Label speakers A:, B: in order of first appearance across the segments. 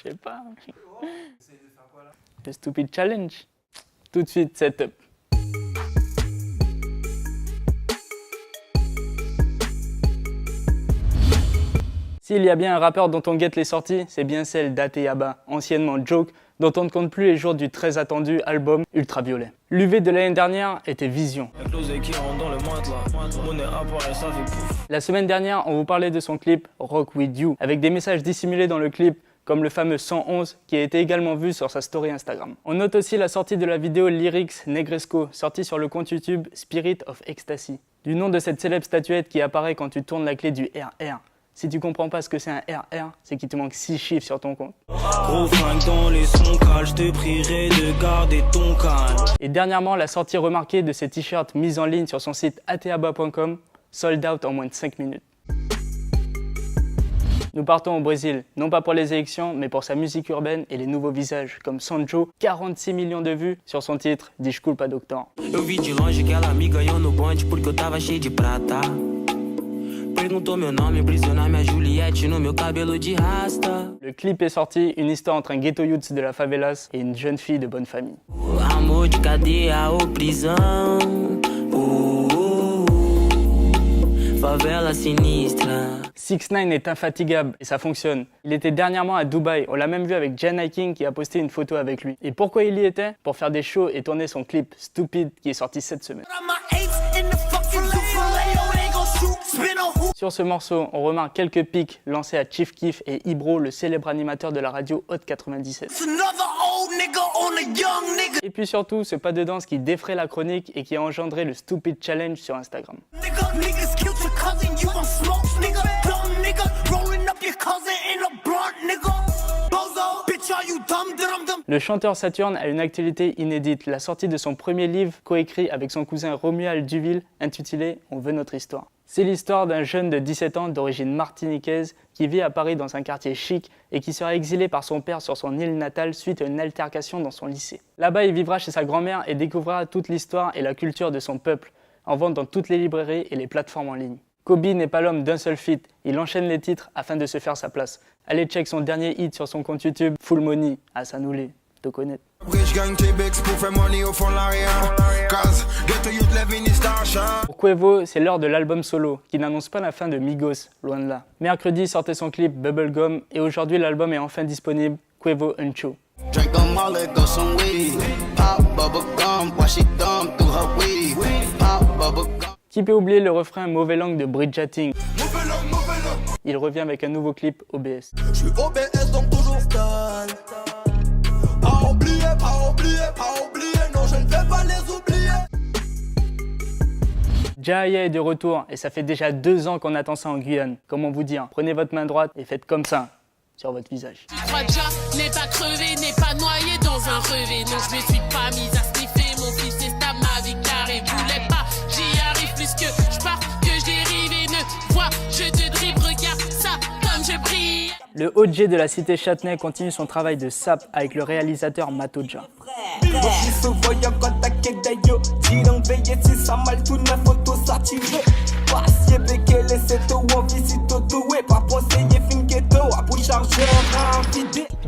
A: Je sais pas. Le Stupid Challenge. Tout de suite, setup. S'il y a bien un rappeur dont on guette les sorties, c'est bien celle d'Ateyaba, anciennement Joke, dont on ne compte plus les jours du très attendu album Ultraviolet. L'UV de l'année dernière était Vision. La semaine dernière, on vous parlait de son clip Rock With You, avec des messages dissimulés dans le clip, comme le fameux 111 qui a été également vu sur sa story Instagram. On note aussi la sortie de la vidéo Lyrics Negresco, sortie sur le compte YouTube Spirit of Ecstasy, du nom de cette célèbre statuette qui apparaît quand tu tournes la clé du RR. Si tu comprends pas ce que c'est un RR, c'est qu'il te manque 6 chiffres sur ton compte.
B: Gros flingue dans les sons calmes, je te prierai de garder ton calme.
A: Et dernièrement, la sortie remarquée de ces t-shirts mis en ligne sur son site ateyaba.com, sold out en moins de 5 minutes. Nous partons au Brésil, non pas pour les élections, mais pour sa musique urbaine et les nouveaux visages, comme Sancho, 46 millions de vues sur son titre Desculpa Doctor.
B: Eu vi de longe que ela me ganhou no bonde porque eu tava cheio de prata. Perguntou meu nome, prisionar minha Juliette no meu cabelo de rasta.
A: Le clip est sorti, une histoire entre un ghetto youth de la favelas et une jeune fille de bonne famille.
B: Amor de cadeia ou prisão. Favela sinistra.
A: 6ix9ine est infatigable et ça fonctionne. Il était dernièrement à Dubaï, on l'a même vu avec Jen Hiking qui a posté une photo avec lui. Et pourquoi il y était? Pour faire des shows et tourner son clip Stupid qui est sorti cette semaine. Sur ce morceau, on remarque quelques pics lancés à Chief Keef et Ibro, le célèbre animateur de la radio Hot 97. Et puis surtout, ce pas de danse qui défraie la chronique et qui a engendré le Stupid Challenge sur Instagram. Le chanteur Saturne a une actualité inédite, la sortie de son premier livre coécrit avec son cousin Romuald Duville, intitulé « On veut notre histoire ». C'est l'histoire d'un jeune de 17 ans d'origine martiniquaise qui vit à Paris dans un quartier chic et qui sera exilé par son père sur son île natale suite à une altercation dans son lycée. Là-bas, il vivra chez sa grand-mère et découvrira toute l'histoire et la culture de son peuple, en vente dans toutes les librairies et les plateformes en ligne. Kobe n'est pas l'homme d'un seul feat, il enchaîne les titres afin de se faire sa place. Allez check son dernier hit sur son compte YouTube, Full Money, à Sanoulé, te connaître. Pour Quavo, c'est l'heure de l'album solo, qui n'annonce pas la fin de Migos, loin de là. Mercredi sortait son clip Bubblegum, et aujourd'hui l'album est enfin disponible, Quavo Uncho. Qui peut oublier le refrain Mauvais langue de Bridgeting? Il revient avec un nouveau clip OBS.
C: Je suis OBS donc toujours stun. Pas oublier, non je ne vais pas les oublier.
A: Jaya est de retour et ça fait déjà 2 ans qu'on attend ça en Guyane. Comment vous dire? Prenez votre main droite et faites comme ça sur votre visage.
D: Tu crois déjà, n'est pas crevé, n'est pas noyé dans un rêve. Non, je me suis pas mise à sniffer, mon fils est stable, ma vie carrée. Voulais pas, j'y arrive plus que je pars, que je dérive et ne vois, je te dribble, regarde ça comme je brille.
A: Le OG de la cité Châtenay continue son travail de sap avec le réalisateur Matoja.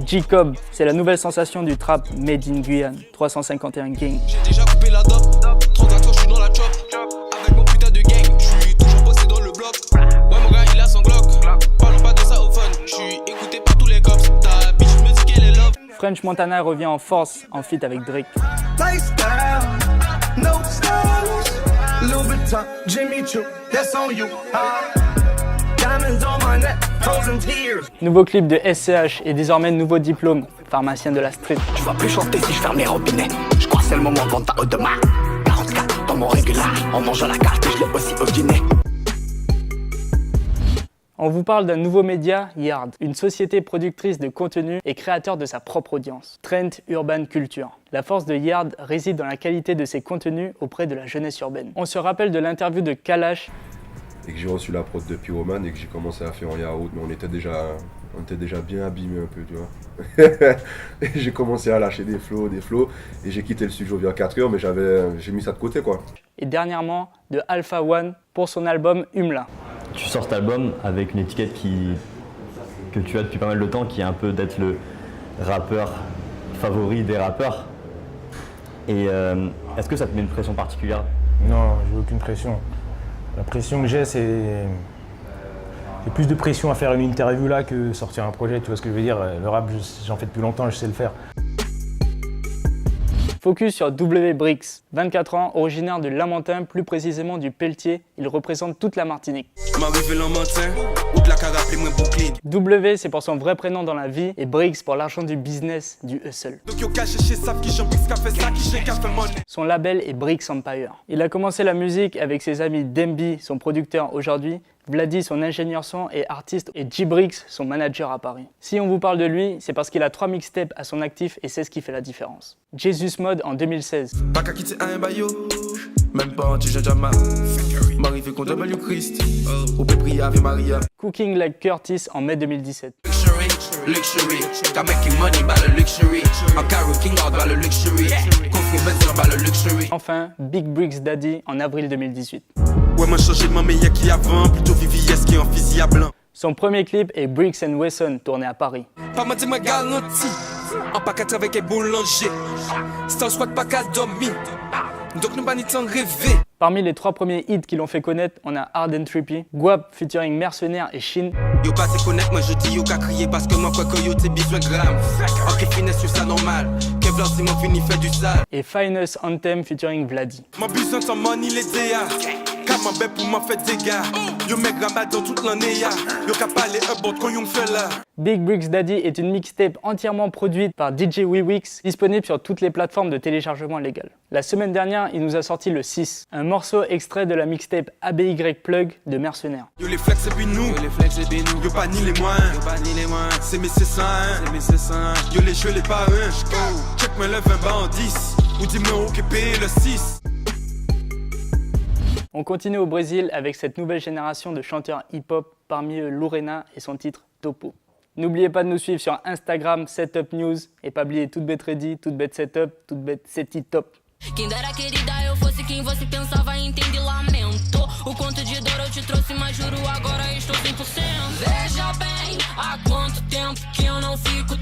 A: J-Cobb, c'est la nouvelle sensation du trap made in Guyane, 351 gang.
C: J'ai déjà coupé la dope, transaction je suis dans la chop. Avec mon putain de gang, je suis toujours posté dans le bloc. Ouais mon gars il a son Glock, parlons pas de ça au fun. Je suis écouté par tous les cops, ta bitch me dit qu'elle est love.
A: French Montana revient en force en feat avec Drake. Nouveau clip de SCH et désormais nouveau diplôme, pharmacien de la street.
E: Tu vas plus chanter si je ferme les robinets. Je crois que c'est le moment de vendre ta haute de main. 44 dans mon régular, en mangeant la carte et je l'ai aussi au dîner.
A: On vous parle d'un nouveau média, Yard, une société productrice de contenu et créateur de sa propre audience. Trend Urban Culture. La force de Yard réside dans la qualité de ses contenus auprès de la jeunesse urbaine. On se rappelle de l'interview de Kalash.
F: Et que j'ai reçu la prod de Pyroman et que j'ai commencé à faire en yaourt, mais on était déjà bien abîmés un peu, tu vois. Et j'ai commencé à lâcher des flows, et j'ai quitté le studio vers 4h, mais j'ai mis ça de côté, quoi.
A: Et dernièrement, de Alpha One pour son album Humla.
G: Tu sors cet album avec une étiquette que tu as depuis pas mal de temps, qui est un peu d'être rappeur favori des rappeurs. Et est-ce que ça te met une pression particulière?
H: Non, j'ai aucune pression. La pression que j'ai, c'est plus de pression à faire une interview là que sortir un projet, tu vois ce que je veux dire. Le rap, j'en fais depuis longtemps, je sais le faire.
A: Focus sur W Brix, 24 ans, originaire de Lamentin, plus précisément du Pelletier, il représente toute la Martinique. W c'est pour son vrai prénom dans la vie et Brix pour l'argent du business, du hustle. Son label est Brix Empire. Il a commencé la musique avec ses amis Demby, son producteur aujourd'hui, Vladi, son ingénieur son et artiste, et G-Brix, son manager à Paris. Si on vous parle de lui, c'est parce qu'il a 3 mixtapes à son actif et c'est ce qui fait la différence. Jesus Mode en 2016. Cooking Like Curtis en mai 2017. Enfin, Big Brix Daddy en avril 2018. Son premier clip est Brix & Wesson, tourné à Paris. Parmi les 3 premiers hits qui l'ont fait connaître, on a Hard and Trippy, Guap featuring Mercenaire et Shin.
C: Yo pas te connaître, moi je dis yo qu'à crier parce que moi quoi que yo t'es besoin gramme. Ok finesse sur ça normal, Kevlar c'est mon fini fait du sale.
A: Et Finest Anthem featuring Vladi.
C: Mon besoin de son money les déa, car ma bête pour m'en faire des gars. Yo mec rabat dans toute l'année ya, yo qu'à parler un bon qu'on yon fait là.
A: Big Brix Daddy est une mixtape entièrement produite par DJ Wewix, disponible sur toutes les plateformes de téléchargement légal. La semaine dernière, il nous a sorti le 6, un morceau extrait de la mixtape ABY Plug de Mercenaire.
C: Yo les flex et puis nous, yo pas ni les moins, c'est mes C100, yo les jeux les pas un, check me lève un bas en 10, ou dis-moi où payer le 6.
A: On continue au Brésil avec cette nouvelle génération de chanteurs hip-hop, parmi eux Lorena et son titre Topo. N'oubliez pas de nous suivre sur Instagram, Setup News, et pas oublier toute bête ready, toute bête setup, toute bête seti top.
D: Quem dera querida eu fosse quem você pensava, entende, lamento. O conto de dor eu te trouxe, mas juro agora estou 100%. Veja bem, há quanto tempo que eu não fico